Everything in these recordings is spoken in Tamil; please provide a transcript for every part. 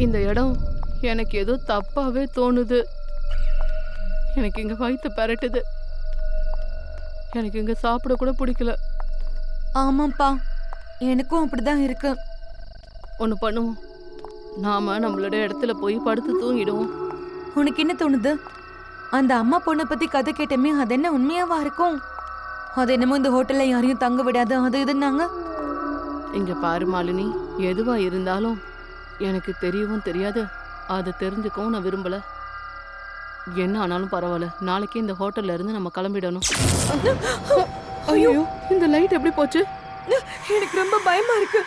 இந்த இடம் எனக்கு ஏதோ தப்பாவே தோணுது. எனக்கு இங்க வயிற்று பெரட்டுது. எனக்கு இங்க சாப்பிட கூட பிடிக்கல. ஆமாப்பா, எனக்கும் அப்படிதான் இருக்கு. ஒன்று பண்ணுவோம், நாம நம்மளோட இடத்துல போய் படுத்து தூங்கிடுவோம். உனக்கு என்ன தோணுது? அந்த அம்மா பொண்ணை பத்தி கதை கேட்டமே, அது என்ன உண்மையாவா இருக்கும்? அது என்னமோ இந்த ஹோட்டல்ல யாரையும் தங்க விடாது அது இதுன்னாங்க. இங்க பாரு மாலினி, எதுவா இருந்தாலும் எனக்கு தெரியவும் தெரியாது, அதை தெரிஞ்சுக்கவும் நான் விரும்பல. என்ன ஆனாலும் பரவாயில்ல, நாளைக்கு இந்த ஹோட்டல்ல இருந்து நம்ம கிளம்பிடணும். ஐயோ, இந்த லைட் எப்படி போச்சு? எனக்கு ரொம்ப பயமா இருக்கு.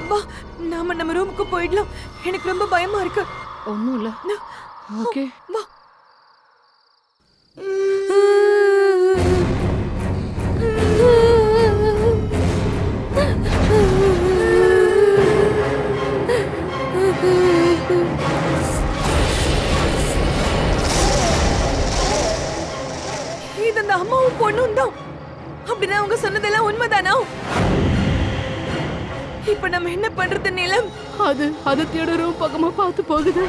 வா, நாம நம்ம ரூமுக்கு போயிடலாம். எனக்கு ரொம்ப பயமா இருக்கு. ஒன்றும் இல்லை. ஓகே வா. இது அந்த அம்மாவும் பொண்ணும் தான். அப்படின்னா அவங்க சொன்னதெல்லாம் உண்மைதானா? இப்ப நம்ம என்ன பண்றது நீலம்? அது தேடுறோம், பக்கமா பார்த்து போகுது.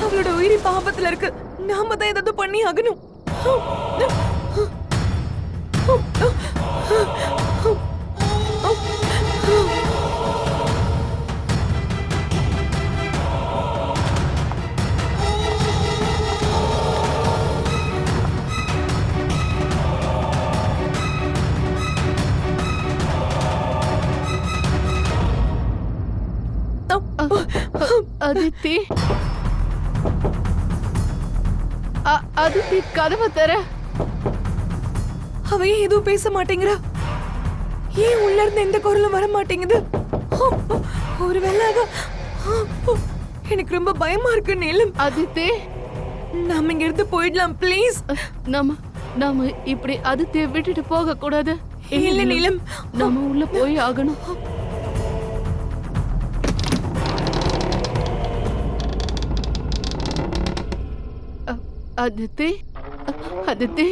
அவளோட உயிரி பாவத்துல இருக்கு. நாம தான் ஏதாவது பண்ணி ஆகணும். அதித்தி, அதித்தி, கதவை தர. அவ ஏன் எதுவும் பேச மாட்டேங்கிறா? ஏன் உள்ள இருந்து எந்த குரலும் வர மாட்டேங்குது? ஒருவேளை எனக்கு ரொம்ப பயமா இருக்கு நீலம். அதித்தி, நாம இங்க இருந்து போயிடலாம் ப்ளீஸ். நாம இப்படி அதித்தியை விட்டுட்டு போக கூடாது. இல்ல நீலம், நாம உள்ள போய் ஆகணும். அதித்தி, அதித்தி,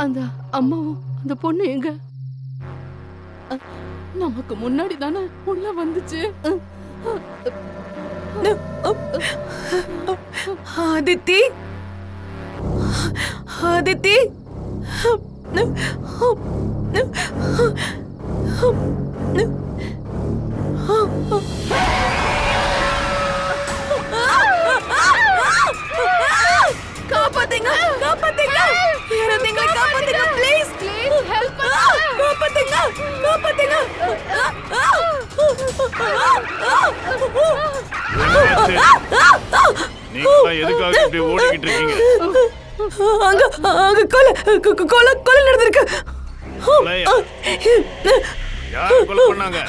அந்த அம்மாவும் அந்த பொண்ணு எங்க? நமக்கு முன்னாடி தானே உள்ள வந்துச்சு. ஆதித்தி, ஆதித்தி, காப்பாத்துங்க, காப்பாத்துங்க, யாராவது எங்களை காப்பாத்துங்க ப்ளீஸ், ப்ளீஸ் ஹெல்ப் பண்ணுங்க, காப்பாத்துங்க, காப்பாத்துங்க. நீங்க எதுக்காக இப்படி ஓடிக்கிட்டு இருக்கீங்க? அங்க கொலை நடந்திருக்கு. யார் கொலை பண்ணாங்க?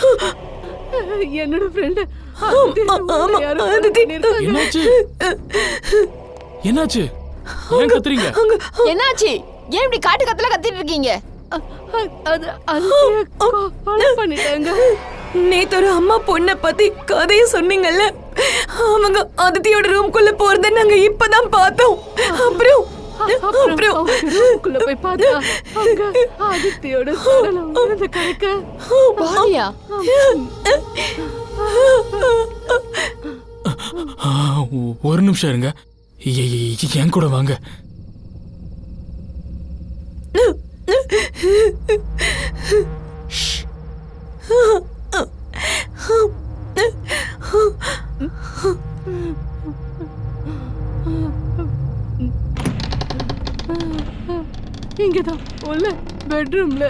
என்னோட ஃப்ரெண்ட். என்னாச்சு? என்னாச்சு? ஏன் கத்துறீங்க? என்னாச்சு? ஏன் இப்படி காட்டு கத்துல கத்திட்டு இருக்கீங்க? கொலை பண்ணிட்டாங்க. நேத்து ஒரு அம்மா பொண்ணை பத்தி கதைய சொன்னீங்கல்ல, அவங்க அதித்தியோட ரூம்குள்ள போறத நாங்க இப்பதான் பார்த்தோம். அப்புறம் ரூம்குள்ள போய் பார்த்தா அங்க அதித்தியோட சடலம் விழுந்து கிடக்க. பாடியா? ஒரு நிமிஷம் இருங்க, என் கூட வாங்க. இங்கதான் உள்ள பெட்ரூம்ல.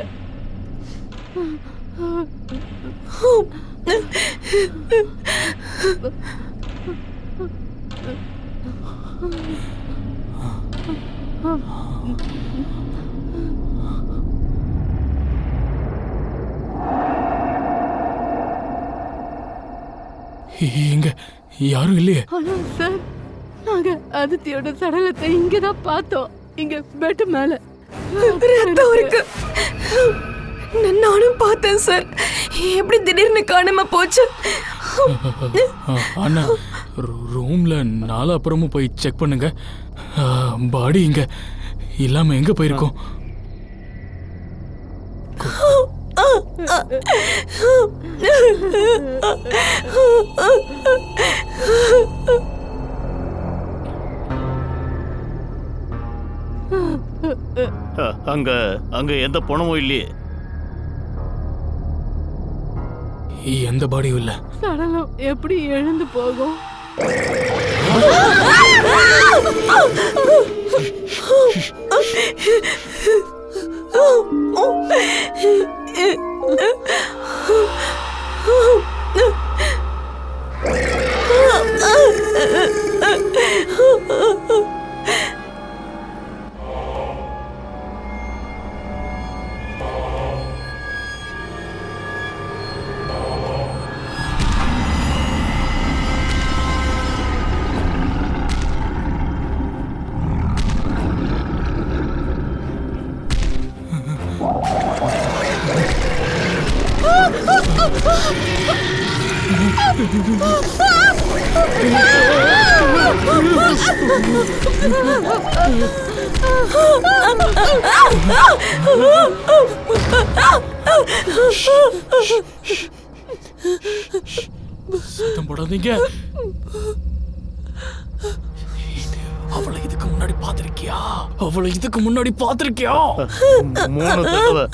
இங்க யாரும் இல்லையே. ஆனா சார், நாங்க அதித்தியோட சடலத்தை இங்கதான் பார்த்தோம். இங்க பெட் மேல ரத்தம் இருக்கு. நானும் பார்த்தேன் சார். எப்படி திடீர்னு காணாம போச்சு? அண்ணா ரூம்ல நாலு அப்புறமும் போய் செக் பண்ணுங்க. பாடி இங்க இல்லாம எங்க போயிருக்கோம்? அங்க அங்க எந்த பணமும் இல்லையே. எந்த பாடியும் இல்ல. சடலம் எப்படி எழுந்து போகும்? சத்தம் போடாதீங்க. அவளை இதுக்கு முன்னாடி பாத்திருக்கியா? அவளை இதுக்கு முன்னாடி பாத்திருக்கியா? 3 தடவை.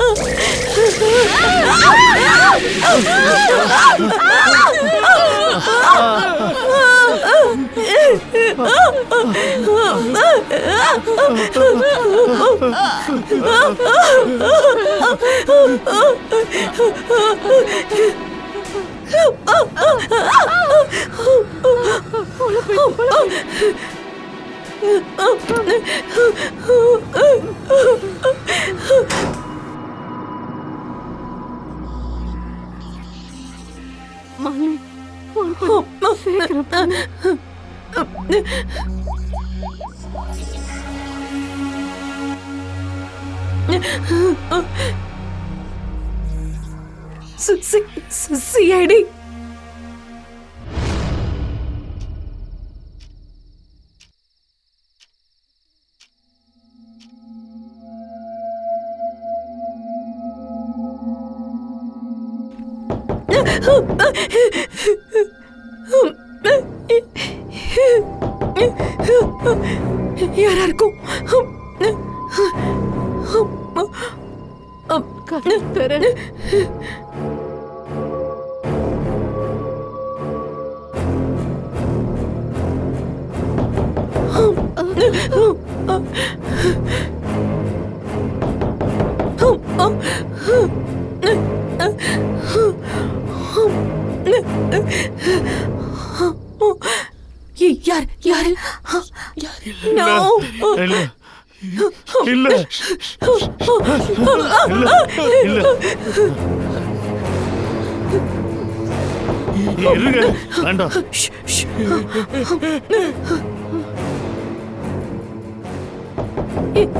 மாலினி, சீக்கிரம் பண்ணு. சிஐடி யாரா இருக்கும்? கத்தர யார் யார்? இல்ல இல்ல இல்ல இல்ல. இருங்க, வேண்டாம்.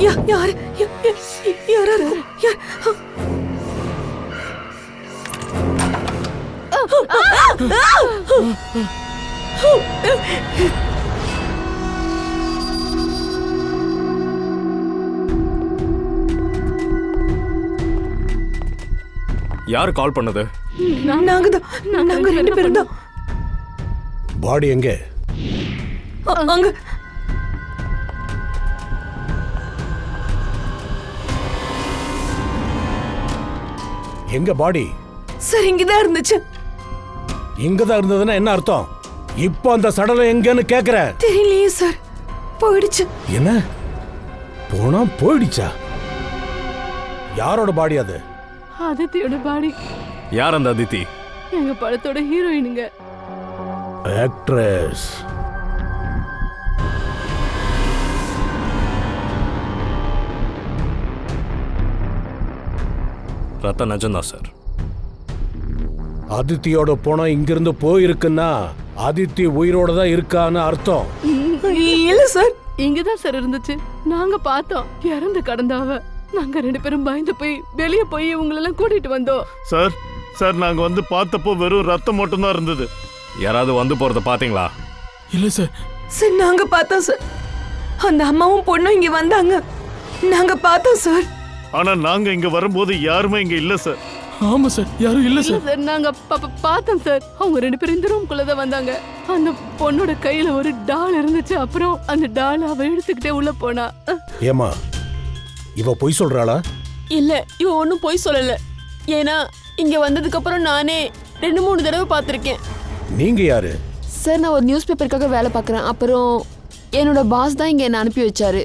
யார் யாரா இருக்கும்? யார்? யார் கால் பண்ணது? நாங்க 2 பேரும் தான். பாடி எங்க? அங்க. எங்க பாடி? சார் இங்கதான் இருந்துச்சு. இங்கதான் இருந்ததுன்னா என்ன அர்த்தம்? இப்போ அந்த சடலம் எங்கன்னு கேக்குறேன். தெரியலையே சார், போயிடுச்சு. என்ன போனா போயிடுச்சா? யாரோட பாடி அது? அதித்தியோட பாடி. யார் அந்த அதித்தி? எங்க படத்தோட ஹீரோயினுங்க. ஆக்ட்ரஸ். ரத்த நிஜம்தான் சார். அதித்தியோட போனா இங்கிருந்து போயிருக்குன்னா அதித்தி உயிரோட தான் இருக்கான்னு அர்த்தம். இல்ல சார், இங்கதான் சார் இருந்துச்சு. நாங்க பார்த்தோம், இறந்து கடந்தாவ. நாங்க 2 பேரும் பயந்து போய் வெளியே போய் இவங்களெல்லாம் கூட்டிட்டு வந்தோம். சார் சார், நாங்க வந்து பார்த்தப்போ வெறும் ரத்தம் மட்டும் தான் இருந்தது. யாராவது வந்து போறத பாத்தீங்களா? இல்லை சார். சார் நாங்க பார்த்தோம் சார். அந்த அம்மாவும் பொண்ணும் இங்க வந்தாங்க. நாங்க பார்த்தோம் சார். ஆனா நாங்க இங்க வரும்போது யாருமே இங்க இல்ல சார். ஆமா சார், யாரும் இல்லை இல்ல சார். சார், நாங்க பார்த்தோம் சார். அவங்க 2 பேரும் இந்த ரூம்குள்ள தான் வந்தாங்க. அந்த பொண்ணோட கையில ஒரு டால் இருந்துச்சு. அப்புறம் அந்த டால் அவ எடுத்துக்கிட்டே உள்ள போனா. ஏமா இவ பொய் சொல்றாளா? இல்ல இவ ஒன்னும் போய் சொல்லல. ஏன்னா இங்க வந்ததுக்கு அப்புறம் நானே 2-3 தடவை பார்த்திருக்கேன். நீங்க யாரு? சார் நான் ஒரு நியூஸ் பேப்பருக்காக வேலை பார்க்குறேன். அப்புறம் என்னோட பாஸ் தான் இங்க என்ன அனுப்பி வச்சாரு.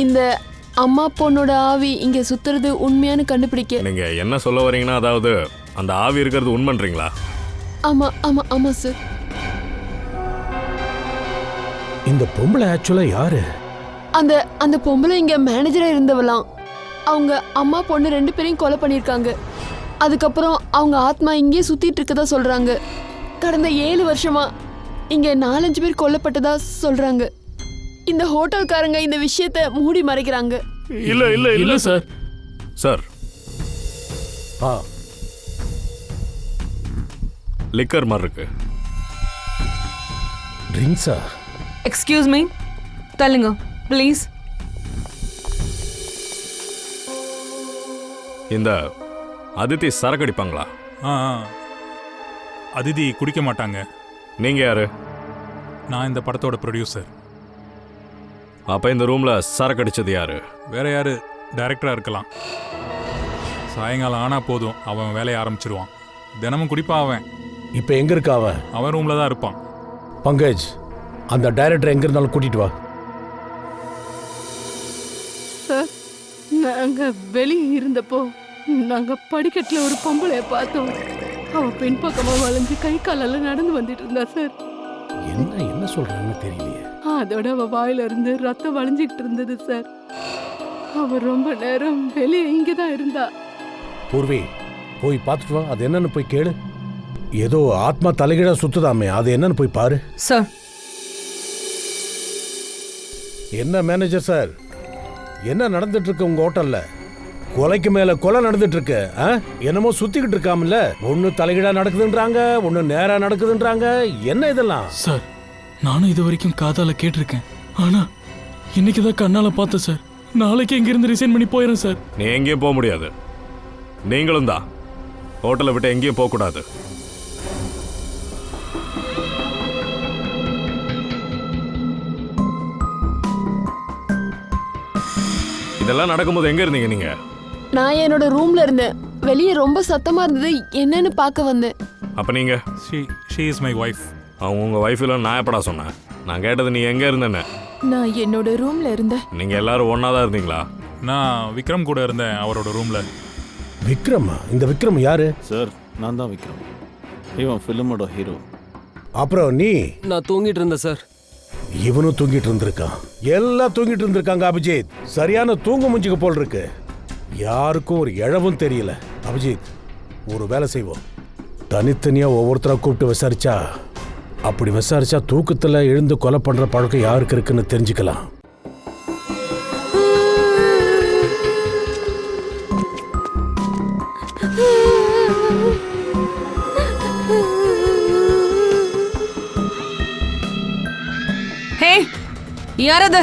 இந்த அம்மா பொண்ணோட ஆவி இங்க சுத்துறது உண்மையானு கண்டுபிடிக்க. நீங்க என்ன சொல்ல வரீங்கன்னா, அதாவது அந்த ஆவி இருக்கிறது உண்மைன்றீங்களா? ஆமா ஆமா ஆமா சார். இந்த பொம்பளை ஆக்சுவலா யாரு? அந்த அந்த பொம்பளை இங்க மேனேஜரா இருந்தவளாம். அவங்க அம்மா பொண்ணு 2 பேரையும் கொலை பண்ணியிருக்காங்க. அதுக்கப்புறம் அவங்க ஆத்மா இங்கேயே சுத்திட்டு இருக்கதா சொல்றாங்க. கடந்த 7 வருஷமா இங்க 4-5 பேர் கொல்லப்பட்டதா சொல்றாங்க. இந்த ஹோட்டல்காரங்க இந்த விஷயத்த மூடி மறைக்கிறாங்க. இல்ல இல்ல இல்ல இல்லை சார். சார், ஆ லிக்கர் மாதிரி இருக்கு. ட்ரிங்க்ஸா? எக்ஸ்கியூஸ் மீ, தள்ளுங்க ப்ளீஸ். இந்த அதித்தி சரக்கு அடிப்பாங்களா? அதிதி குடிக்க மாட்டாங்க. நீங்க யாரு? நான் இந்த படத்தோட ப்ரொடியூசர். அப்ப இந்த ரூம்ல சரக்கு அடிச்சது யாரு? வேற யாரு? டைரக்டராக இருக்கலாம். சாயங்காலம் ஆனா போதும் அவன் வேலையை ஆரம்பிச்சிருவான். தினமும் குடிப்பான் அவன். இப்ப எங்க இருக்கா அவன்? அவன் ரூம்ல தான் இருப்பான். பங்கஜ், அந்த டைரக்டர் எங்க இருந்தாலும் கூட்டிட்டு வா. சார், நாங்க வெளியே இருந்தப்போ நாங்க படிக்கட்டுல ஒரு பொம்பளைய பார்த்தோம். அவ பின்பக்கமா வளைஞ்சு கை காலெல்லாம் நடந்து வந்துட்டு இருந்தா சார். என்ன சொல்றாங்கன்னு தெரியலையே. அதோட அவ வாயில இருந்து ரத்தம் வளைஞ்சிக்கிட்டு இருந்தது சார். அவ ரொம்ப நேரம் வெளியே இங்கதான் இருந்தா. பூர்வி, போய் பார்த்துட்டு வா. அது என்னன்னு போய் கேளு. ஏதோ ஆத்மா தலைகீழா சுத்துதாமே, அது என்னன்னு போய் பாரு. சார், என்ன மேனேஜர் சார், என்ன நடந்துட்டு இருக்கு உங்க ஹோட்டல்ல? கொலைக்கு மேல கொலை நடந்துட்டு இருக்கு. என்னமோ சுத்திக்கிட்டு இருக்காமல்ல. ஒண்ணு தலைகீழா நடக்குதுன்றாங்க, ஒண்ணு நேரா நடக்குதுன்றாங்க. என்ன இதெல்லாம்? சார், நானும் இது வரைக்கும் காதால கேட்டிருக்கேன். ஆனா இன்னைக்கு தான் கண்ணால பார்த்தேன் சார். நாளைக்கு இங்கிருந்து ரிசைன் பண்ணி போயிடுறேன் சார். நீ எங்கேயும் போக முடியாது. நீங்களும் தான் ஹோட்டலை விட்டு எங்கேயும் போகக்கூடாது. இதெல்லாம் நடக்கும்போது எங்க இருந்தீங்க நீங்க? நான் என்னோட ரூம்ல இருந்தேன். வெளியே ரொம்ப சத்தமா இருந்தது, என்னன்னு பார்க்க வந்தேன். அப்ப நீங்க? She is my wife. அவங்க உங்க ஒய்ஃபில் நான் எப்படா சொன்னேன்? நான் கேட்டது நீ எங்க இருந்தேன்னு. நான் என்னோட ரூம்ல இருந்தேன். நீங்க எல்லாரும் ஒன்னா தான் இருந்தீங்களா? நான் விக்ரம் கூட இருந்தேன் அவரோட ரூம்ல. விக்ரமா? இந்த விக்ரம் யாரு? சார், நான் தான் விக்ரம். இவன் ஃபிலிமோட ஹீரோ. அப்புறம் நீ? நான் தூங்கிட்டு இருந்தேன் சார். இவனும் தூங்கிட்டு இருந்திருக்கான். எல்லாம் தூங்கிட்டு இருந்திருக்காங்க. அபிஜித், சரியான தூங்க முஞ்சுக்கு போல் இருக்கு. யாருக்கும் ஒரு இழவும் தெரியல. அபிஜித், ஒரு வேலை செய்வோம். தனித்தனியா ஒவ்வொருத்தரா கூப்பிட்டு விசாரிச்சா, அப்படி விசாரிச்சா தூக்கத்துல எழுந்து கொலை பண்ற பழக்கம் யாருக்கு இருக்குன்னு தெரிஞ்சுக்கலாம். ஹே, யாரது?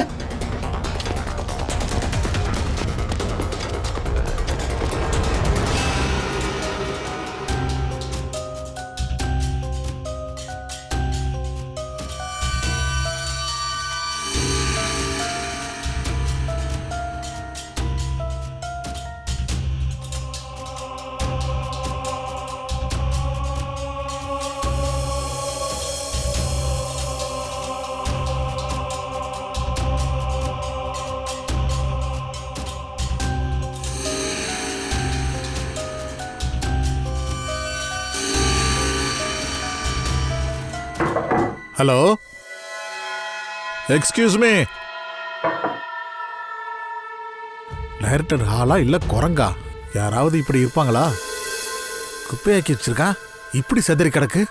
Hello, excuse me. டைரக்டர் ஹாலா இல்ல குரங்கா? யாராவது இப்படி இருப்பாங்களா? குப்பையாக்கி வச்சிருக்கான், இப்படி செதறி கிடக்கு.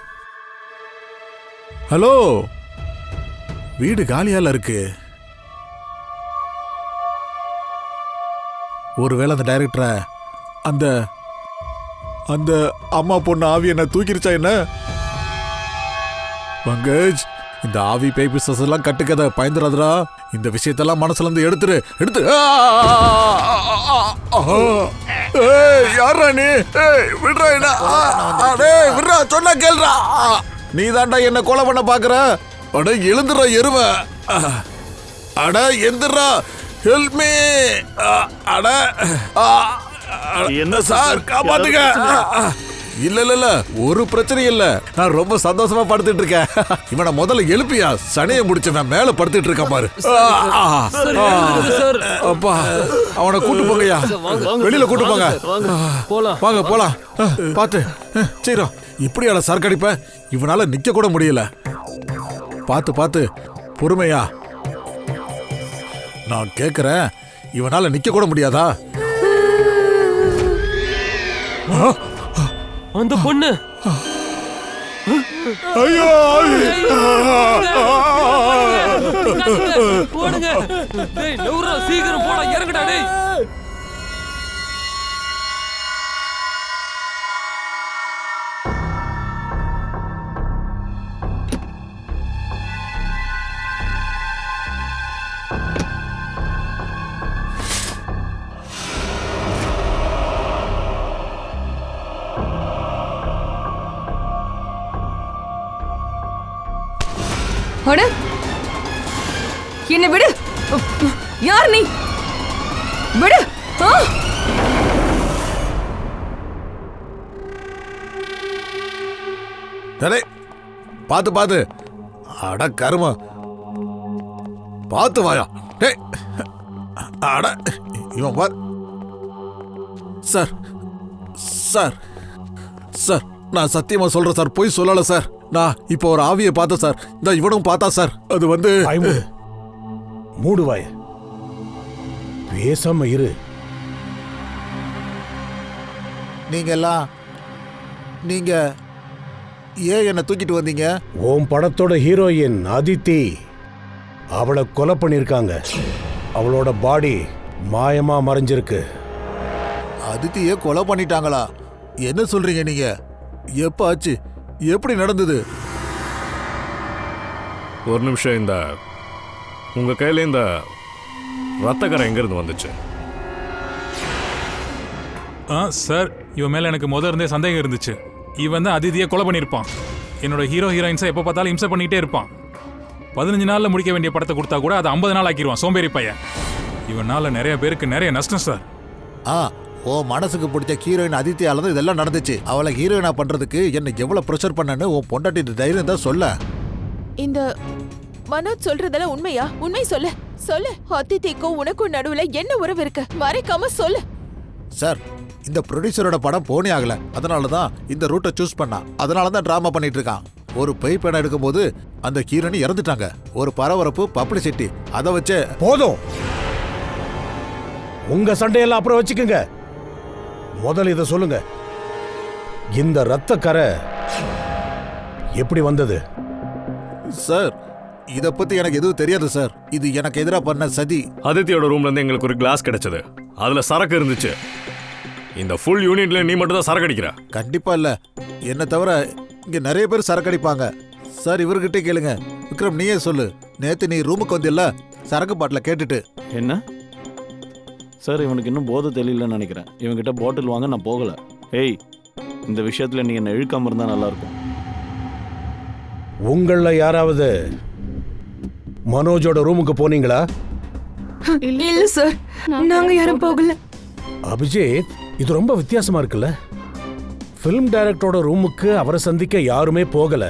ஹலோ, வீடு காலியால இருக்கு. ஒருவேளை அந்த டைரக்டரை அந்த அந்த அம்மா பொண்ணு ஆவி என்ன தூக்கிருச்சா என்ன? பங்கஜ், இந்த ஆவி பேய் பிசஸ் எல்லாம் கட்டுக்கதை பயந்துடாதடா. இந்த விஷயத்தெல்லாம் மனசுல இருந்து எடுத்துரு. யாரா நீ? விடுறா என்ன? விடுறா, சொன்னா கேள்றா. நீ தாண்டா என்ன கொலை பண்ண பாக்குற? அட எழுந்துடுறா எருவ. அட எந்திரா, ஹெல்ப் மீ. அட என்ன சார், காப்பாத்துங்க. இல்ல இல்ல இல்ல, ஒரு பிரச்சனையும் இல்ல. நான் ரொம்ப சந்தோஷமா படுத்துட்டு இருக்கேன். இவனை முதல்ல எழுப்பியா, சனையை முடிச்சவன் மேல படுத்துட்டு இருக்கான் பாரு. அப்பா, அவனை கூட்டு போங்கய்யா, வெளியில கூட்டு போங்க. வாங்க போலாம். பாத்து சீரம், இப்படியால சரக்கடிப்ப? இவனால நிக்க கூட முடியல. பாத்து பொறுமையா. நான் கேக்குறேன், இவனால நிக்க கூட முடியாதா? அந்த பொண்ணு ஐயோ, போடுங்க. டேய் நவுரா, சீக்கிரம் போடா, இறங்குடா டேய். அட, என்ன விடு. யார் நீ? விடு. பாத்து. அட கரும, பாத்து வாயா. டேய், அட இவன் பார். சார், நான் சத்தியமா சொல்றேன் சார், போய் சொல்லல சார். நான் இப்போ ஒரு ஆவியை பார்த்தேன் சார். இந்த இவனும் பார்த்தா சார். அது வந்து மூடு வாய, பேசாம இரு. நீங்க ஏன் என்ன தூக்கிட்டு வந்தீங்க? உன் படத்தோட ஹீரோயின் அதித்தி, அவளை கொலை பண்ணிருக்காங்க. அவளோட பாடி மாயமா மறைஞ்சிருக்கு. அதித்தியே கொலை பண்ணிட்டாங்களா? என்ன சொல்றீங்க நீங்க? எப்ப ஆச்சு? எப்படி நடந்தது? ஒரு நிமிஷம், இந்த உங்க கையில இந்த ரத்தக்கரை எங்க இருந்து வந்துச்சு? சார், இவன் மேல எனக்கு முதல்ல இருந்தே சந்தேகம் இருந்துச்சு. இவன் தான் அதிதியை கொலை பண்ணியிருப்பான். என்னோட ஹீரோயின்ஸை எப்போ பார்த்தாலும் இம்சை பண்ணிக்கிட்டே இருப்பான். 15 நாளில் முடிக்க வேண்டிய படத்தை கொடுத்தா கூட அதை 50 நாள் ஆக்கிடுவான், சோம்பேறி பையன். இவனால நிறைய பேருக்கு நிறைய நஷ்டம் சார். ஓ மனசுக்கு பிடிச்ச ஹீரோயின் அதித்தியால தான் இதெல்லாம் நடந்துச்சு. அவளை ஹீரோயினா பண்றதுக்கு என்ன எவ்வளவு ப்ரெஷர் பண்ணனு உன் பொண்டாட்டி தைரியம் தான் சொல்ல. இந்த மனோஜ் சொல்றதெல்லாம் உண்மையா? உண்மை சொல்லு. அதித்திக்கும் உனக்கும் நடுவுல என்ன உறவு இருக்கு? மறைக்காம சொல்லு. சார், இந்த ப்ரொடியூசரோட படம் போனே ஆகல. அதனாலதான் இந்த ரூட்டை சூஸ் பண்ணா. அதனாலதான் டிராமா பண்ணிட்டு இருக்கான். ஒரு பேய் படம் எடுக்கும்போது அந்த ஹீரோயின் இறந்துட்டாங்க. ஒரு பரபரப்பு, பப்ளிசிட்டி, அதை வச்சு போதும். உங்க சண்டையெல்லாம் அப்புறம் வச்சுக்கோங்க. முதல்ல இதை சொல்லுங்க, இந்த ரத்த கரை எப்படி வந்தது? சார், இத பத்தி எனக்கு எதுவும் தெரியாது சார். இது எனக்கு எதிராக பண்ண சதி. அதித்தியோட ரூம்ல இருந்து எங்களுக்கு ஒரு கிளாஸ் கிடைச்சது. அதுல சரக்கு இருந்துச்சு. இந்த ஃபுல் யூனிட்ல நீ மட்டும் தான் சரக்கு அடிக்கிற? கண்டிப்பா இல்ல. என்ன தவிர இங்க நிறைய பேர் சரக்கு அடிப்பாங்க சார். இவர்கிட்ட கேளுங்க. விக்ரம், நீயே சொல்லு. நேத்து நீ ரூமுக்கு வந்தில்ல சரக்கு பாட்டில கேட்டுட்டு? என்ன சார், இவனுக்கு இன்னும் போதை தெரியலன்னு நினைக்கிறேன். இவன்கிட்ட பாட்டில் வாங்க நான் போகல. ஏய், இந்த விஷயத்துல நீங்க என்ன இழுக்காம இருந்தா நல்லா இருக்கும். உங்கள யாராவது மனோஜோட ரூமுக்கு போனீங்களா? இல்ல சார், நாங்க யாரும் போகல. அபிஜித், இது ரொம்ப வித்தியாசமா இருக்குல்ல. ஃபிலிம் டைரக்டரோட ரூமுக்கு அவரை சந்திக்க யாருமே போகல.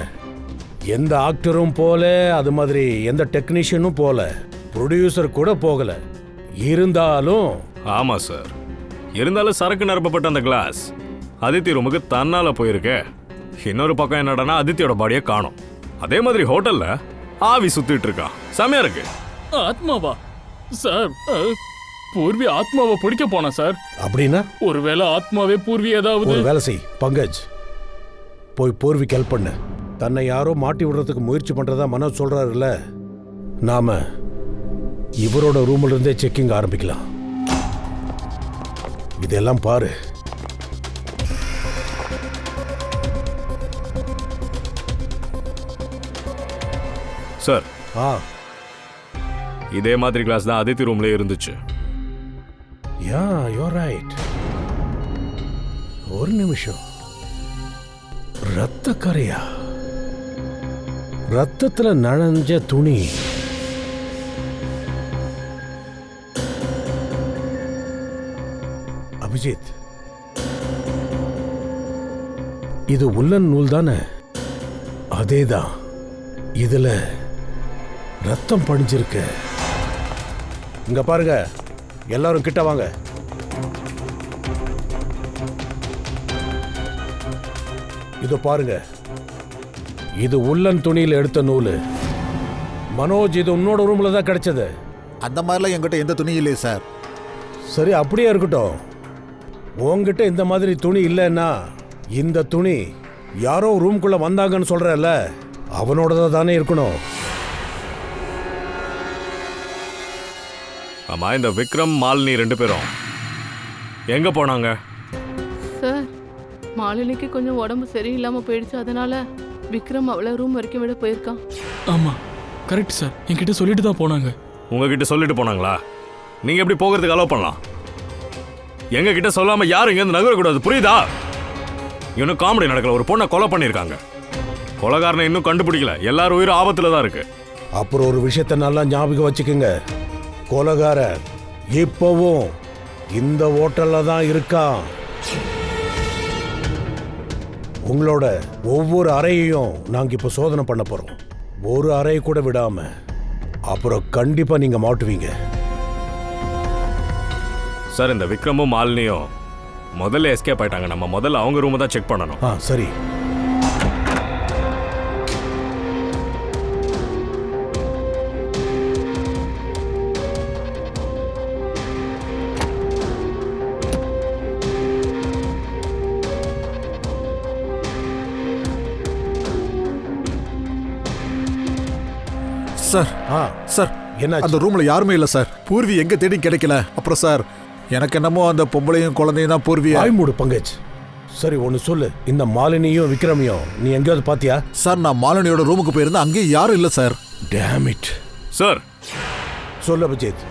எந்த ஆக்டரும் போல, அது மாதிரி எந்த டெக்னீஷியனும் போல, ப்ரொடியூசர் கூட போகல. இருந்தாலும் ஆமா சார், இருந்தாலும் சரக்கு நிரப்பப்பட்ட அந்த கிளாஸ் அதித்தி ரூமுக்கு தன்னால போயிருக்க. இன்னொரு பக்கம் என்னடனா அதித்தியோட பாடியை காணோம். அதே மாதிரி ஹோட்டல்ல ஆவி சுத்திட்டு இருக்கா. செமையா இருக்கு. ஆத்மாவா சார்? பூர்வி ஆத்மாவை பிடிக்க போனா சார். அப்படின்னா ஒருவேளை ஆத்மாவே பூர்வி ஏதாவது ஒரு வேலை செய் பங்கஜ், போய் பூர்விக்கு ஹெல்ப் பண்ணு. தன்னை யாரோ மாட்டி விடுறதுக்கு முயற்சி பண்றதா மனோஜ் சொல்றாருல்ல, நாம இவரோட ரூம்ல இருந்தே செக்கிங் ஆரம்பிக்கலாம். இதெல்லாம் பாரு. சார் ஆ இதே மாதிரி கிளாஸ் தான் அதித்தி ரூம்ல இருந்துச்சு. யா யூர் ரைட். ஒரு நிமிஷம். ரத்த கரையா? ரத்தத்துல நனைஞ்ச துணி. அபிஜித், இது உல்லன் நூல் தானே? அதேதான். இதுல ரத்தம் படிஞ்சிருக்கு. இங்க பாருங்க, எல்லாரும் கிட்ட வாங்க. இது பாருங்க, இது உல்லன் துணியில் எடுத்த நூல். மனோஜ், இது உன்னோட ரூம்ல தான் கிடைச்சது. அந்த மாதிரிலாம் என்கிட்ட எந்த துணியும் இல்லையே சார். சரி, அப்படியே இருக்கட்டும். உன்கிட்ட இந்த மாதிரி துணி இல்லைன்னா இந்த துணி யாரோ ரூம்குள்ள வந்தாங்கன்னு சொல்றல, அவனோட தானே இருக்கணும். ஆமா, இந்த விக்ரம் மாலினி 2 பேரும் எங்க போனாங்க? சார், மாலினிக்கு கொஞ்சம் உடம்பு சரியில்லாம போயிடுச்சு. அதனால விக்ரம் அவளை ரூம் வரைக்கும் விட போயிருக்கான். ஆமா கரெக்ட் சார், என்கிட்ட சொல்லிட்டு தான் போனாங்க. உங்ககிட்ட சொல்லிட்டு போனாங்களா? நீங்க எப்படி போகிறதுக்கு அலோவ் பண்ணலாம்? எங்க கிட்ட சொல்லாம யாரும் இங்க இருந்து நகரக்கூடாது, புரியுதா? இன்னும் காமெடி நடக்கல. ஒரு பொண்ணை கொலை பண்ணிருக்காங்க. கொலைகாரனை இன்னும் கண்டுபிடிக்கல. எல்லாரும் உயிரும் ஆபத்துல தான் இருக்கு. அப்புறம் ஒரு விஷயத்தை நல்லா ஞாபகம் வச்சுக்கோங்க, கொலைகாரன் இப்பவும் இந்த ஹோட்டல்ல தான் இருக்கான். உங்களோட ஒவ்வொரு அறையையும் நாங்க இப்ப சோதனை பண்ண போறோம். ஒரு அறையை கூட விடாம. அப்புறம் கண்டிப்பா நீங்க மாட்டுவீங்க. சார், இந்த விக்ரமும் மாலினியும் முதல்ல எஸ்கேப் ஆயிட்டாங்க. நம்ம முதல்ல அவங்க ரூமை தான் செக் பண்ணணும். சரி. சார் சார், என்ன அந்த ரூம்ல யாருமே இல்லை சார். பூர்வி எங்க தேடி கிடைக்கல. அப்புறம் சார், எனக்கு என்னமோ அந்த பொம்பளையும் குழந்தையும் தான் பூர்வி. ஆய்மூடு பங்கஜ். சரி, ஒன்னு சொல்லு, இந்த மாலினியும் விக்ரமையும் நீ எங்கேயாவது பாத்தியா? சார், நான் மாலினியோட ரூமுக்கு போயிருந்தேன், அங்கேயும் யாரும் இல்லை சார். Dam it. சார், சொல்லு அபிஜித்.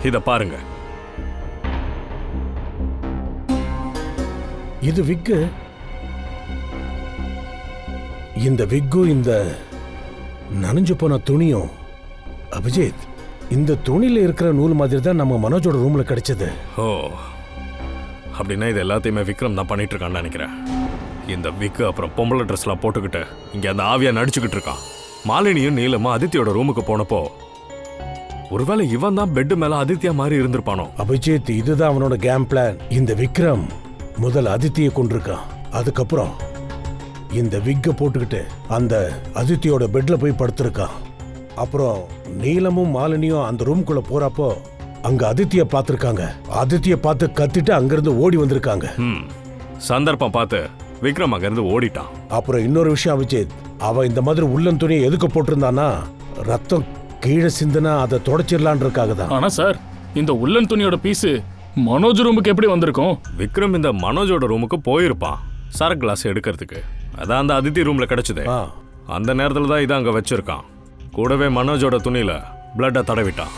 இத பாருங்க. இது விக்கு. இந்த விக்கும் இந்த நனைஞ்சு போன துணியும் அபிஜித், இந்த துணியில இருக்கிற நூல் மாதிரி தான் நம்ம மனோஜோட ரூம்ல கிடைச்சது. ஓ, அப்படின்னா இது எல்லாத்தையுமே விக்ரம் தான் பண்ணிட்டு இருக்கான்னு நினைக்கிறேன். இந்த விக்கு அப்புறம் பொம்பளை ட்ரெஸ்லாம் போட்டுக்கிட்டு இங்க அந்த ஆவியா நடிச்சுக்கிட்டு இருக்கான். மாலினியும் நீலமா அதித்தியோட ரூமுக்கு போனப்போ ஒருவேளை இவன் தான் பெட் மேல அதித்தியா மாதிரி இருந்திருப்பானோ? அபிஜித், இதுதான் அவனோட கேம் பிளான். இந்த விக்ரம் முதல் அதித்தியை கொண்டிருக்கான். அதுக்கப்புறம் இந்த விக்க போட்டுக்கிட்டு அந்த அதித்தியோட பெட்ல போய் படுத்திருக்கான். அப்புறம் நீலமும் மாலினியும் அந்த ரூம்குள்ள போறப்போ அங்க அதித்திய பார்த்திருக்காங்க. அதித்திய பார்த்து கத்திட்டு அங்கிருந்து ஓடி வந்திருக்காங்க. சந்தர்ப்பம் பார்த்து விக்ரம் அங்கிருந்து ஓடிட்டான். அப்புறம் இன்னொரு விஷயம் அபிஜித், அவன் இந்த மாதிரி உள்ளன் துணியை எதுக்கு போட்டிருந்தானா, ரத்தம் கீழே சிந்தினா அதை தொடச்சிடலான்றதுக்காக தான். ஆனா சார், இந்த உள்ளன் துணியோட பீஸ் மனோஜ் ரூமுக்கு எப்படி வந்திருக்கும்? விக்ரம் இந்த மனோஜோட ரூமுக்கு போயிருப்பான் சரக்கு கிளாஸ் எடுக்கிறதுக்கு. அதான் அந்த அதித்தி ரூம்ல கிடைச்சது. அந்த நேரத்துல தான் இதை அங்க வச்சிருக்கான். கூடவே மனோஜோட துணியில பிளட்டை தடவிட்டான்.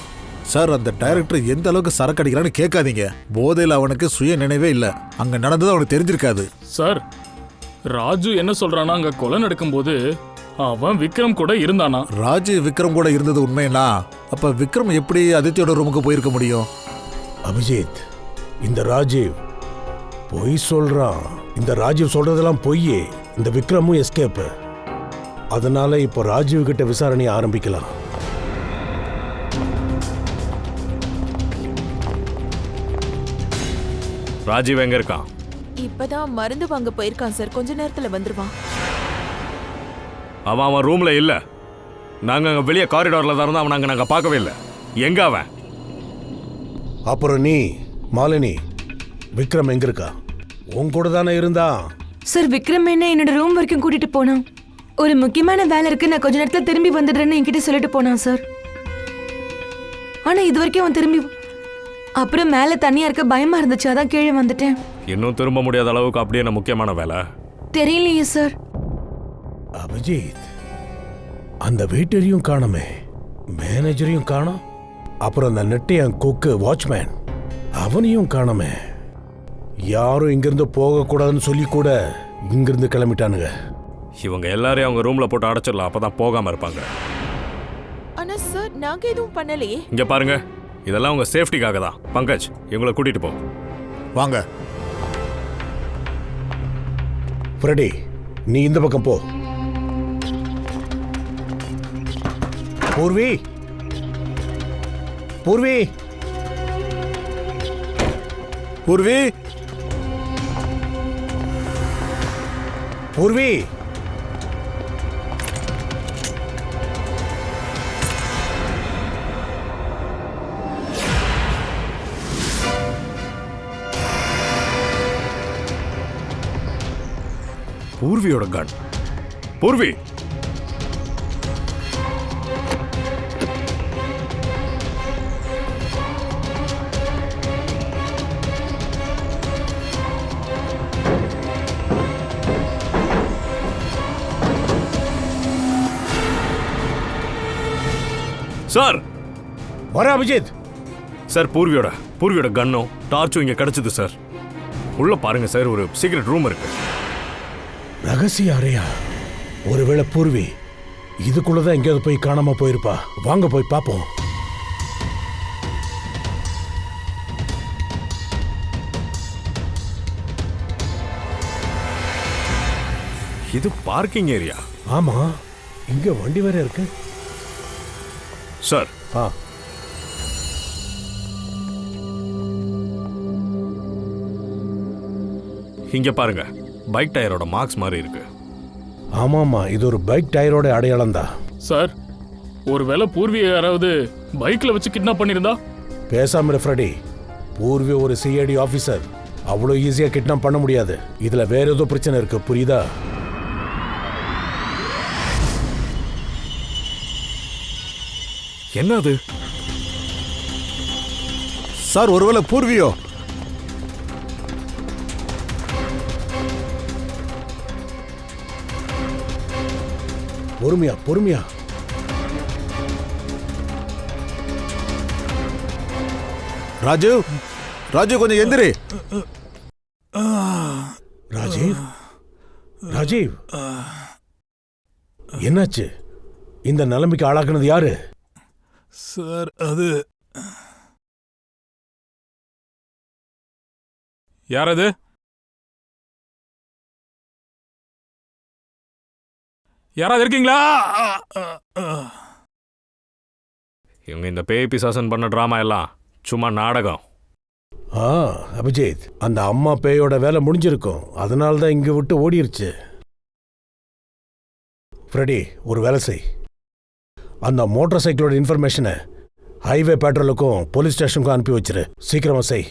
சார், அந்த டைரக்டர் எந்த அளவுக்கு சரக்கு அடிக்கிறான்னு கேட்காதீங்க. போதையில் அவனுக்கு சுய நினைவே இல்லை. அங்க நடந்தது அவனுக்கு தெரிஞ்சிருக்காது. சார், ராஜு என்ன சொல்றானா, அங்க கொலை நடக்கும்போது அவன் விக்ரம் கூட இருந்தானா? ராஜு விக்ரம் கூட இருந்தது உண்மைனா அப்ப விக்ரம் எப்படி அதித்தியோட ரூமுக்கு போயிருக்க முடியும்? அபிஜித், இந்த ராஜீவ் பொய் சொல்றான். இந்த ராஜீவ் சொல்றதெல்லாம் பொய். இந்த விக்ரமும் எஸ்கேப். அதனால இப்போ ராஜீவ் கிட்ட விசாரணையை ஆரம்பிக்கலாம். ராஜீவ் எங்க இருக்கான்? இப்பதான் மருந்து வாங்க போயிருக்கான் சார். கொஞ்ச நேரத்துல வந்துருவான். அவன் ரூம்ல இல்ல. நாங்க அங்க வெளியே காரிடார்ல தான் இருந்தா அவன் நாங்க பார்க்கவே இல்லை. எங்க அவன்? அப்புறம் நீ மாலினி, விக்ரம் எங்க இருக்கா? உன் கூட தானே இருந்தா? சார், விக்ரம் என்ன என்னோட ரூம் வரைக்கும் கூட்டிட்டு போனான். ஒரு முக்கியமான வேலை இருக்கு, நான் கொஞ்ச நேரத்துல திரும்பி வந்துடுறேன்னு என்கிட்ட சொல்லிட்டு போனான் சார். ஆனா இது வரைக்கும் அவன் திரும்பி, அப்புறம் மேல தனியா இருக்க பயமா இருந்துச்சு, அதான் கீழே வந்துட்டேன். இன்னும் திரும்ப முடியாத அளவுக்கு அப்படியே என்ன முக்கியமான வேலை? தெரியலையே சார். அபிஜித், அந்த வெயிட்டரையும் காணுமே, மேனேஜரையும் காணோம், அப்புறம் அந்த நெட்டையன் குக்கு வாட்ச்மேன் அவனையும் காணுமே. யாரும் இங்கிருந்து போகக்கூடாதுன்னு சொல்லி கூட இங்கிருந்து கிளம்பிட்டானுங்க. இவங்க எல்லாரையும் அவங்க ரூம்ல போட்டு அடைச்சிடலாம், அப்பதான் போகாம இருப்பாங்க. ஆனா சார் நாங்க எதுவும் பண்ணலையே. இங்க பாருங்க, இதெல்லாம் உங்க சேஃப்டிக்காக தான். பங்கஜ், இவங்களை கூட்டிட்டு போ. வாங்க. ஃப்ரெடி, நீ இந்த பக்கம் போ. பூர்வி, பூர்வி, பூர்வி, பூர்வி. பூர்வியோட கன். பூர்வி, சார். வர அபிஜித். சார், பூர்வியோட கன்னும் டார்ச்சும் இங்க கிடைச்சது சார். உள்ள பாருங்க சார், ஒரு சீக்ரெட் ரூம் இருக்கு. ரகசிய அறையா? ஒருவேளை பூர்வி இதுக்குள்ளதான் எங்கேயாவது போய் காணாம போயிருப்பா. வாங்க போய் பாப்போம். இது பார்க்கிங் ஏரியா. ஆமா, இங்க வண்டி வேற இருக்கு. சார், இங்க பாருங்க, பைக் டயரோட மார்க்ஸ் மாதிரி இருக்கு. ஆமாமா, இது ஒரு பைக் டயரோட அடையாளம் தான். சார், ஒருவேளை பூர்வியை யாராவது பைக்ல வச்சு கிட்னாப் பண்ணிருந்தா? பேசாம இரு ஃப்ரெடி. பூர்வி ஒரு சிஐடி ஆபீசர், அவ்வளோ ஈஸியா கிட்னாப் பண்ண முடியாது. இதுல வேற ஏதோ பிரச்சனை இருக்கு, புரியுதா? என்னது சார்? ஒருவேளை பூர்வியோ? பொறுமையா பொறுமையா. ராஜீவ், ராஜீவ் கொஞ்சம் எந்திரி. ராஜீவ், ராஜீவ், என்னாச்சு? இந்த நிலைமைக்கு ஆளாக்குனது யாரு? சார், அது யார்? அது யாராவது இருக்கீங்களா? இவங்க இந்த பேய் பிசாசன் பண்ண டிராமா எல்லாம் சும்மா நாடகம். அபிஜித், அந்த அம்மா பேயோட வேலை முடிஞ்சிருக்கும், அதனால தான் இங்க விட்டு ஓடிருச்சு. ஃப்ரெடி, ஒரு வேலை செய். அந்த மோட்டார் சைக்கிளோட இன்ஃபர்மேஷனை ஹைவே பேட்ரோலுக்கும் போலீஸ் ஸ்டேஷனுக்கும் அனுப்பி வச்சிரு. சீக்கிரமா செய்.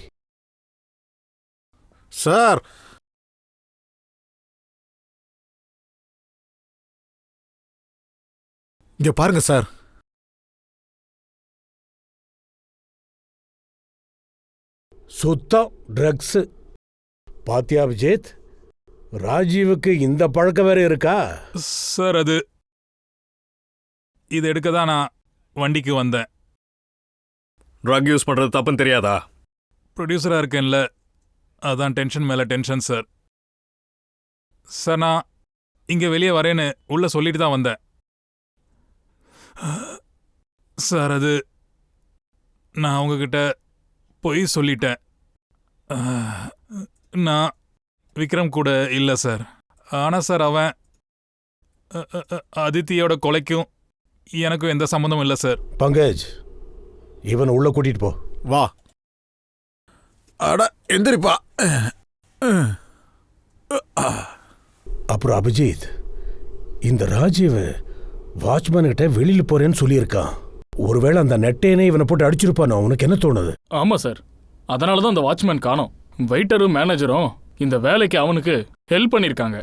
சார், இங்க பாருங்க சார். சுத்தம் ட்ரக்ஸ். பாத்தியா அபிஜித், ராஜீவுக்கு இந்த பழக்கம் வேற இருக்கா? சார், அது இது எடுக்க தான் நான் வண்டிக்கு வந்தேன். ட்ரக் யூஸ் பண்றது தப்புன்னு தெரியாதா? ப்ரொடியூசராக இருக்கேன்ல, அதான் டென்ஷன் மேலே டென்ஷன் சார். சார், நான் இங்கே வெளியே வரேன்னு உள்ள சொல்லிட்டு தான் வந்தேன் சார். அது நான் உங்ககிட்ட பொய் சொல்லிட்டேன். நான் விக்ரம் கூட இல்லை சார். ஆனால் சார், அவன் அதித்தியோட கொலைக்கும் எனக்கும் எந்த சம்மந்தமும் இல்லை சார். பங்கஜ், இவனை உள்ள கூட்டிட்டு போ. வா. அட எந்திரிப்பா. அப்புறம் அபிஜித், இந்த ராஜீவ் வாட்ச்மேன் கிட்ட வெளியில போறேன்னு சொல்லியிருக்கான். ஒருவேளை அந்த நெட்டையனே இவனை போட்டு அடிச்சிருப்பானோ? உனக்கு என்ன தோணுது? ஆமா சார், அதனால தான் அந்த வாட்ச்மேன் காணோம். வெயிட்டரும் மேனேஜரும் இந்த வேலைக்கு அவனுக்கு ஹெல்ப் பண்ணிருக்காங்க.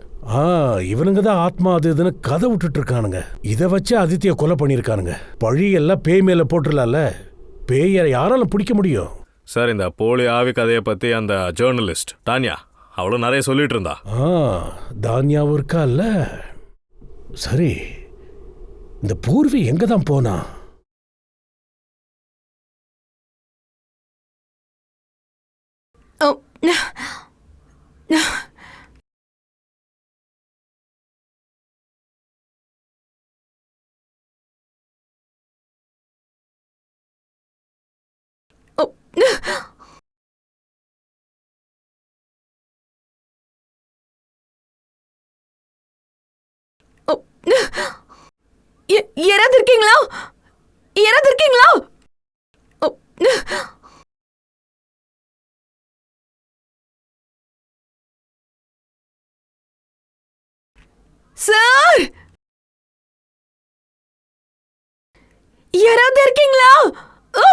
இவனுங்க தான் ஆத்மா அது இதுன்னு கதை விட்டுட்டு இருக்கானுங்க. இதை வச்சு அதித்திய கொலை பண்ணிருக்கானுங்க. பழி எல்லாம் பேய் மேல போட்டுடலாம்ல. பேயை யாராலும் பிடிக்க முடியும்? சார், இந்த போலி ஆவி கதையை பத்தி அந்த ஜேர்னலிஸ்ட் தானியா அவளும் நிறைய சொல்லிட்டு இருந்தா. தானியாவும் இருக்கா இல்ல? சரி, இந்த பூர்வி எங்க தான் போனா? ஓ, ஓ, ஓ, யாராவது இருக்கீங்களா? யாராவது இருக்கீங்களா? ஓ, சார், யாராவது இருக்கீங்களா? ஓ,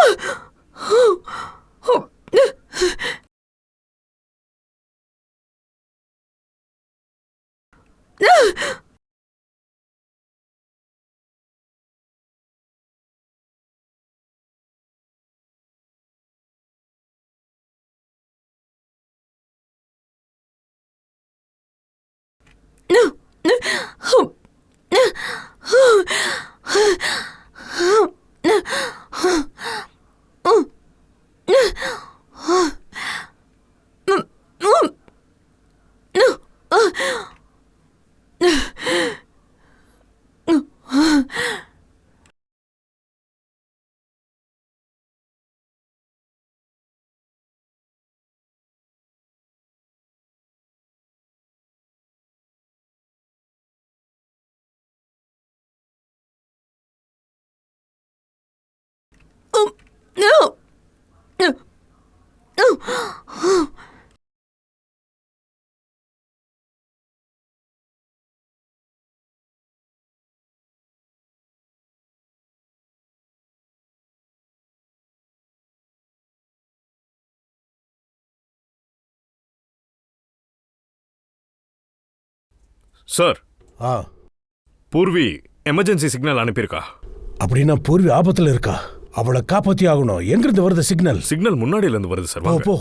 ஓ, சார், ஆ, பூர்வி எமர்ஜென்சி சிக்னல் அனுப்பியிருக்கா. அப்படின்னா பூர்வி ஆபத்துல இருக்கா? அவளை காப்பாத்தி ஆகணும். எங்கிருந்து வருது சிக்னல்? சிக்னல் முன்னாடியில இருந்து வருது சார். போ வாங்க. போ.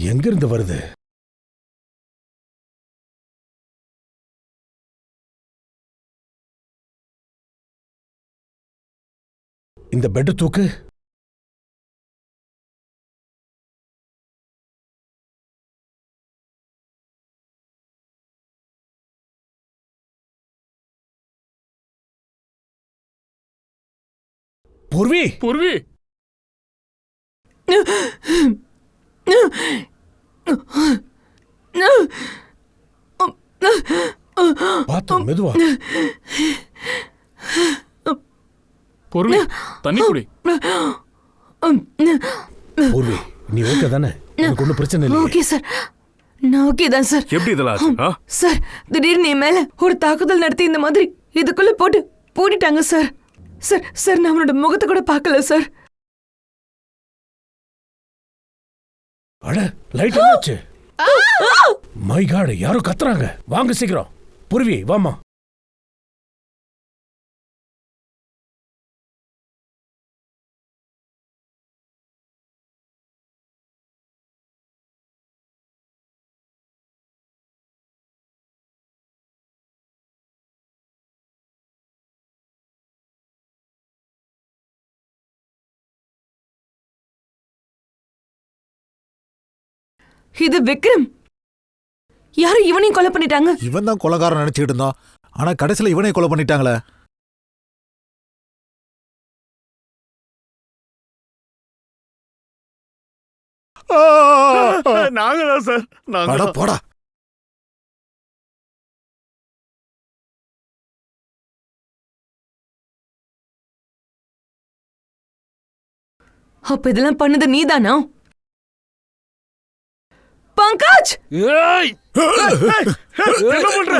எங்கிருந்து வருது? இந்த பெட் தூக்கு. பூர்வி, பூர்வி, பார்த்து மெதுவா. பூர்வி, தண்ணி குடி. பூர்வி, நீ ஓகே தானே? உனக்கு ஒன்றும் பிரச்சனை இல்லை? ஓகே சார், நான் ஓகே தான் சார். எப்படி இதெல்லாம் ஆச்சு? ஆ? சார், திடீர்னு என் மேல ஒரு தாக்குதல் நடத்தி இந்த மாதிரி இதுக்குள்ள போட்டு பூட்டிட்டாங்க சார். சார் சார், நான் அவனோட முகத்தை கூட பார்க்கல சார். அட, லைட் என்னாச்சு? மை காட், யாரோ கத்துறாங்க. வாங்க சீக்கிரம். பூர்வி, வாமா. இது விக்ரம். யாரும் இவனையும் கொலை பண்ணிட்டாங்க. இவன் தான் கொலைகாரன் நினைச்சுக்கிட்டு இருந்தோம். ஆனா கடைசியில இவனை கொலை பண்ணிட்டாங்களே. நாங்க தான் சார். அட போடா. அப்ப இதெல்லாம் பண்ணது நீதானா? பங்கஜ்! ஏய் என்ன பண்ற?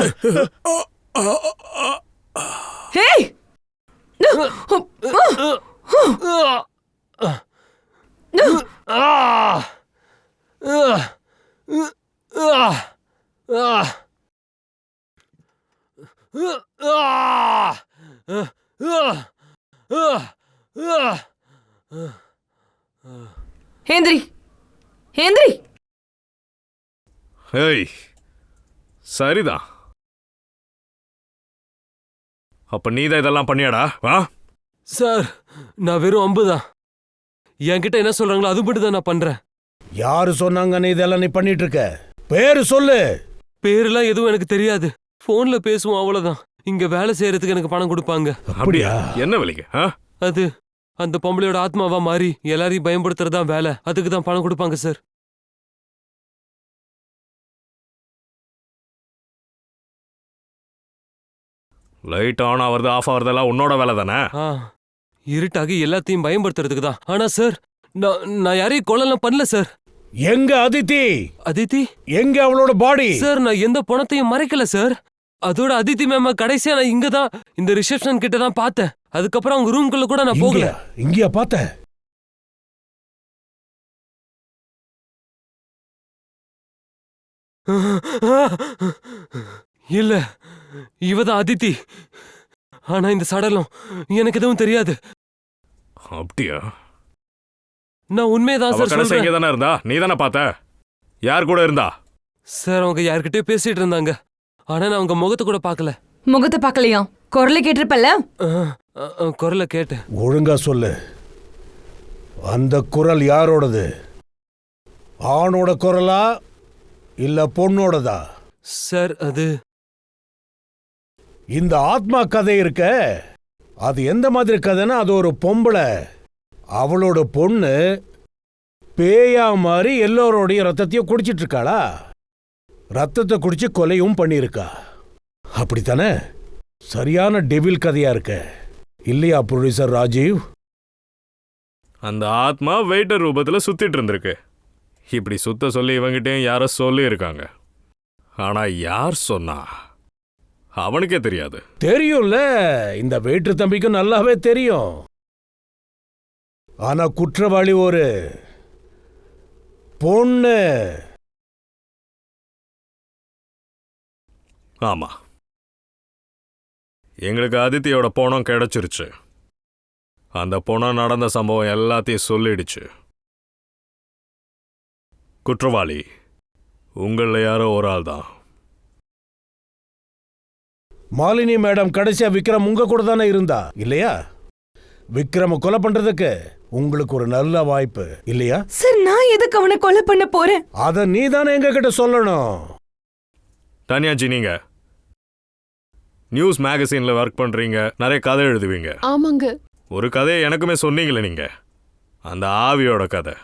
ஹேய்! ஹேந்திரி! ஹேந்திரி! ஏய் சரிதான். அப்ப நீதான் இதெல்லாம் பண்ணியாடா? வா. சார், நான் வெறும் 50 தான். என்கிட்ட என்ன சொல்றாங்களோ அது மட்டும் தான் நான் பண்றேன். யாரு சொன்னாங்க நீ இதெல்லாம் நீ பண்ணிட்டு இருக்க? பேரு சொல்லு. பேரெல்லாம் எதுவும் எனக்கு தெரியாது. போன்ல பேசுவோம் அவ்வளவுதான். இங்க வேலை செய்யறதுக்கு எனக்கு பணம் கொடுப்பாங்க. அப்படியா? என்ன வேலைக்கு? அது அந்த பொம்பளையோட ஆத்மாவா மாறி எல்லாரையும் பயன்படுத்துறதா வேலை. அதுக்கு தான் பணம் கொடுப்பாங்க சார். லைட் ஆன் ஆவறது ஆஃப் ஆவறதெல்லாம் உன்னோட வேலை தானே? இருட்டாகி எல்லாத்தையும் பயன்படுத்துறதுக்கு தான். ஆனா சார், நான் யாரையும் கொல்லலாம் பண்ணல சார். எங்க அதித்தி? அதித்தி எங்க அவளோட பாடி? சார், நான் எந்த பணத்தையும் மறைக்கல சார். அதோட அதித்தி மேம கடைசியா நான் இங்க தான் இந்த ரிசப்ஷன் கிட்ட தான் பார்த்தேன். அதுக்கப்புறம் அவங்க ரூம்குள்ள கூட நான் போகல. இங்கயா பார்த்த? இல்ல, இவதான் அதித்தி. ஆனா இந்த சடலம் எனக்கு எதுவும் தெரியாது. அப்படியா? நான் உண்மையதான் சார் சொல்றேன். சொல்றேன். இங்க தானே இருந்தா? நீ தானே பார்த்த? யார் கூட இருந்தா? சார், அவங்க யார்கிட்டயும் பேசிட்டு இருந்தாங்க. ஆனா நான் அவங்க முகத்தை கூட பார்க்கல. முகத்தை பார்க்கலையா? குரலை கேட்டிருப்பல்ல? குரலை கேட்டேன். ஒழுங்கா சொல்லு. அந்த குரல் யாரோடது? ஆணோட குரலா இல்ல பொண்ணோடதா? சார், அது இந்த ஆத்மா கதை இருக்க, அது எந்த மாதிரி கதைன்னா, அது ஒரு பொம்பளை. அவளோட பொண்ணு பேயா மாதிரி எல்லோருடைய ரத்தத்தையும் குடிச்சிட்டு இருக்காளா? ரத்தத்தை குடிச்சு கொலையும் பண்ணியிருக்கா. அப்படித்தானே? சரியான டெவில் கதையா இருக்க இல்லையா ப்ரொடியூசர் ராஜீவ்? அந்த ஆத்மா வெயிட்டர் ரூபத்துல சுத்திட்டு இருந்திருக்கு. இப்படி சுத்த சொல்லி இவங்கிட்டையும் யாரோ சொல்லி இருக்காங்க. ஆனா யார் சொன்னா அவனுக்கே தெரியாது. தெரியும்ல, இந்த வெயிட்டர் தம்பிக்கும் நல்லாவே தெரியும். ஆனா குற்றவாளி ஒரு பொண்ணு. ஆமா, எங்களுக்கு அதித்தியோட பணம் கிடைச்சிருச்சு. அந்த பணம் நடந்த சம்பவம் எல்லாத்தையும் சொல்லிடுச்சு. குற்றவாளி உங்கள யாரோ ஒரு ஆள் தான். மாலினி மேடம் கடைசியா விக்ரம் உங்க கூட தானே இருந்தா இல்லையா? விக்ரம கொலை பண்றதுக்கு உங்களுக்கு ஒரு நல்ல வாய்ப்பு இல்லையா? சார், நான் எதுக்கு அவனை கொலை பண்ண போறேன்? அத நீ தானே எங்க கிட்ட சொல்லணும். தனியாச்சி, நீங்க நியூஸ் மேகசின்ல ஒர்க் பண்றீங்க, நிறைய கதை எழுதுவீங்க. ஆமாங்க ஒரு கதையை எனக்குமே சொன்னீங்களே நீங்க, அந்த ஆவியோட கதை.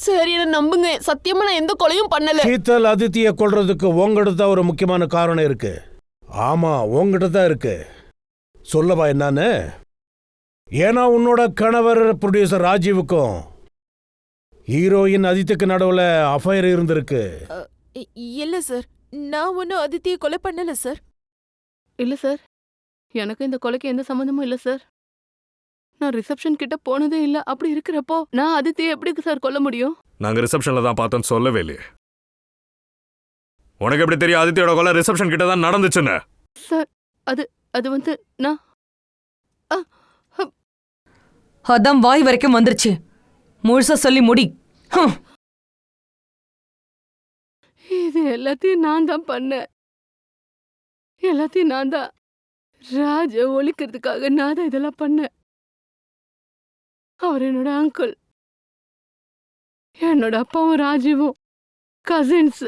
சரி, என்ன நம்புங்க. சத்தியமா நான் எந்த கொலையும் பண்ணல. சீத்தல் அதித்திய கொல்றதுக்கு உங்ககிட்ட தான் ஒரு முக்கியமான காரணம் இருக்கு. ஆமா, உங்ககிட்ட தான் இருக்கு. சொல்லவா என்னன்னு? ஏன்னா உன்னோட கணவர் ப்ரொடியூசர் ராஜீவுக்கும் ஹீரோயின் அதித்திக்கு நடுவுல அஃபயர் இருந்திருக்கு. இல்ல சார், நான் ஒன்னும் அதித்தியை கொலை பண்ணல சார். இல்ல சார், எனக்கு இந்த கொலைக்கு எந்த சம்மந்தமும் இல்ல சார். நான் ரிசப்ஷன் கிட்ட போனதே இல்ல. அப்படி இருக்கிறப்போ நான் அதித்தியை எப்படி சார் கொல்ல முடியும்? நாங்க ரிசப்ஷன்ல தான் பார்த்தோன்னு சொல்லவே இல்லையே. உனக்கு எப்படி தெரியும் அதித்தியோட கொலை ரிசப்ஷன் கிட்ட தான் நடந்துச்சுன்னு? சார், அது வந்து நான் அதான் வாய் வரைக்கும் வந்துருச்சு. முழுசா சொல்லி முடி. இது எல்லாத்தையும் நான் தான் பண்ணேன். எல்லாத்தையும் நான் தான். ராஜ ஒழிக்கிறதுக்காக நான் தான் இதெல்லாம் பண்ணேன். அவர் என்னோட அங்கிள். என்னோட அப்பாவும் ராஜீவும் கசின்ஸ்,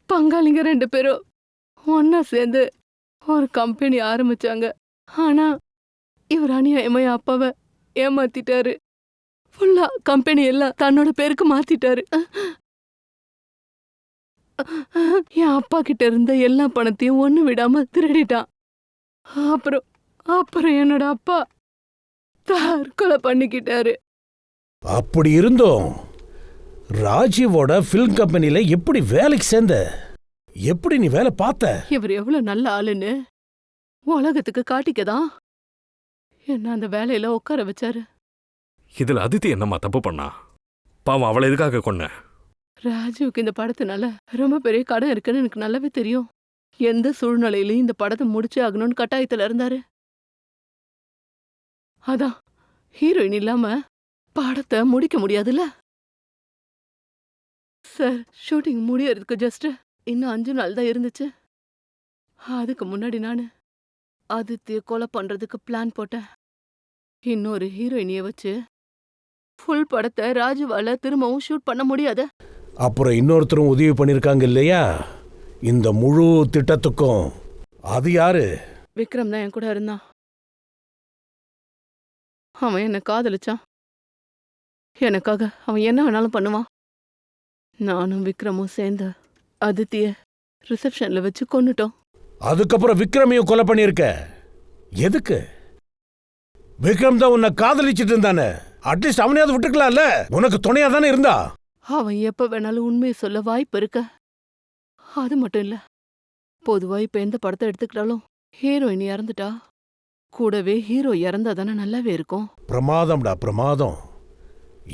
பங்காளிங்க 2 பேரும் ஒன்னா சேர்ந்து ஒரு கம்பெனி ஆரம்பிச்சாங்க. ஆனா இவர் அநியாயமா என் அப்பாவை ஏமாத்திட்டாரு. ஃபுல்லா கம்பெனி எல்லாம் தன்னோட பேருக்கு மாத்திட்டாரு. என் அப்பா கிட்ட இருந்த எல்லா பணத்தையும் ஒண்ணு விடாம திருடிட்டான். அப்புறம் என்னோட அப்பா தற்கொலை பண்ணிக்கிட்டாரு. அப்படி இருந்தோம் ராஜீவோட ஃபில்ம் கம்பெனில எப்படி வேலைக்கு சேர்ந்த? எப்படி நீ வேலை பார்த்த? இவர் எவ்வளவு நல்ல ஆளுன்னு உலகத்துக்கு காட்டிக்கதான் என்ன அந்த வேலையில உட்கார வச்சாரு. இதுல அதித்தி என்னம்மா தப்பு பண்ணா? பாவம், அவளை எதுக்காக கொன்ன? ராஜுவுக்கு இந்த படத்தினால ரொம்ப பெரிய கடன் இருக்குன்னு எனக்கு நல்லாவே தெரியும். எந்த சூழ்நிலையிலையும் இந்த படத்தை முடிச்சே ஆகணும்னு கட்டாயத்துல இருந்தாரு. அதான் ஹீரோயின் இல்லாம படத்தை முடிக்க முடியாதுல்ல. சார், ஷூட்டிங் முடியறதுக்கு ஜஸ்ட் இன்னும் 5 நாள் தான் இருந்துச்சு. அதுக்கு முன்னாடி நான் ஆதித்ய கொலை பண்றதுக்கு பிளான் போட்டேன். இன்னொரு ஹீரோயினிய வச்சு ஃபுல் படத்தை ராஜுவால திரும்பவும் ஷூட் பண்ண முடியாது. அப்புறம் இன்னொருத்தரும் உதவி பண்ணிருக்காங்க இல்லையா இந்த முழு திட்டத்துக்கும்? அது யாரு? விக்ரம் தான் என் கூட இருந்தான். அவன் என்னை காதலிச்சான். எனக்காக அவன் என்ன வேணாலும் பண்ணுவான். நானும் விக்ரமும் சேர்ந்து அதித்திய ரிசப்ஷன்ல வச்சு கொன்னுட்டோம். அதுக்கப்புறம் விக்ரமையும் கொலை பண்ணிருக்க. எதுக்கு? விக்ரம் தான் உன்னை காதலிச்சிட்டு இருந்தானே, அட்லீஸ்ட் அவனையாவது விட்டுக்கலாம்ல. உனக்கு துணையா தானே இருந்தா. அவன் எப்ப வேணாலும் உண்மையை சொல்ல வாய்ப்பு இருக்க. அது மட்டும் இல்ல, பொதுவா இப்ப எந்த படத்தை எடுத்துக்கிட்டாலும் ஹீரோயின் இறந்துட்டா கூடவே ஹீரோ இறந்தா தானே நல்லாவே இருக்கும். பிரமாதம்டா, பிரமாதம்.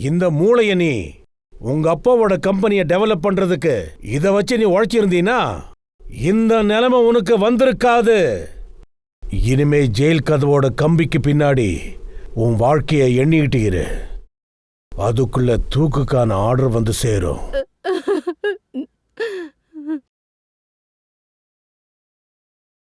இந்த மூளைய நீ உங்க அப்பாவோட கம்பெனியை டெவலப் பண்றதுக்கு இத வச்சு நீ உழைச்சிருந்தீனா இந்த நிலைமை உனக்கு வந்திருக்காது. இனிமே ஜெயில் கதவோட கம்பிக்கு பின்னாடி உன் வாழ்க்கையை எண்ணிக்கிட்டு இரு. அதுக்குள்ள தூக்குக்கான ஆர்டர் வந்து சேரும்.